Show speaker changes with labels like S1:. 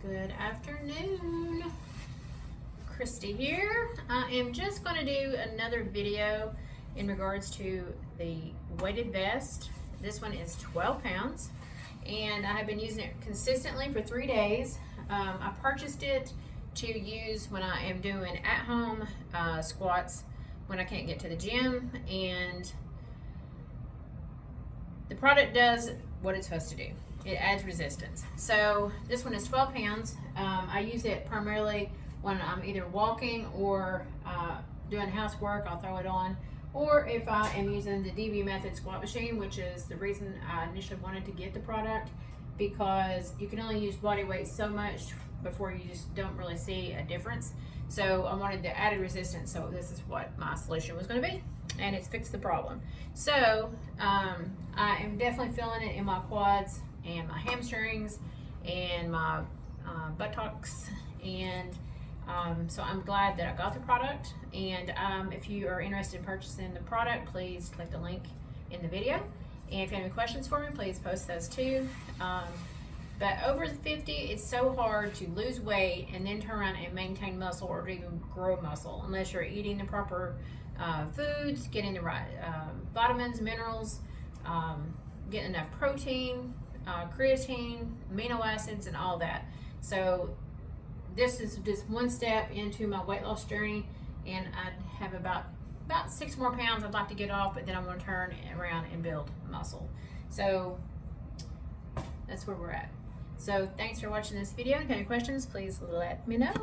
S1: Good afternoon. Christy here. I am just going to do another video in regards to the weighted vest. This one is 12 pounds and I have been using it consistently for 3 days. I purchased it to use when I am doing at-home squats when I can't get to the gym, and the product does what it's supposed to do. It adds resistance. So this one is 12 pounds. I use it primarily when I'm either walking or doing housework. I'll throw it on. Or if I am using the DV Method squat machine, which is the reason I initially wanted to get the product, because you can only use body weight so much before you just don't really see a difference. So I wanted the added resistance, so this is what my solution was going to be, and it's fixed the problem. So I am definitely feeling it in my quads and my hamstrings and my buttocks, and so I'm glad that I got the product. And if you are interested in purchasing the product, please click the link in the video, and if you have any questions for me, please post those too. But over 50, it's so hard to lose weight and then turn around and maintain muscle or even grow muscle unless you're eating the proper foods, getting the right vitamins, minerals, getting enough protein, creatine, amino acids, and all that. So this is just one step into my weight loss journey, and I have about 6 more pounds I'd like to get off, but then I'm going to turn around and build muscle. So that's where we're at. So thanks for watching this video. If you have any questions, please let me know.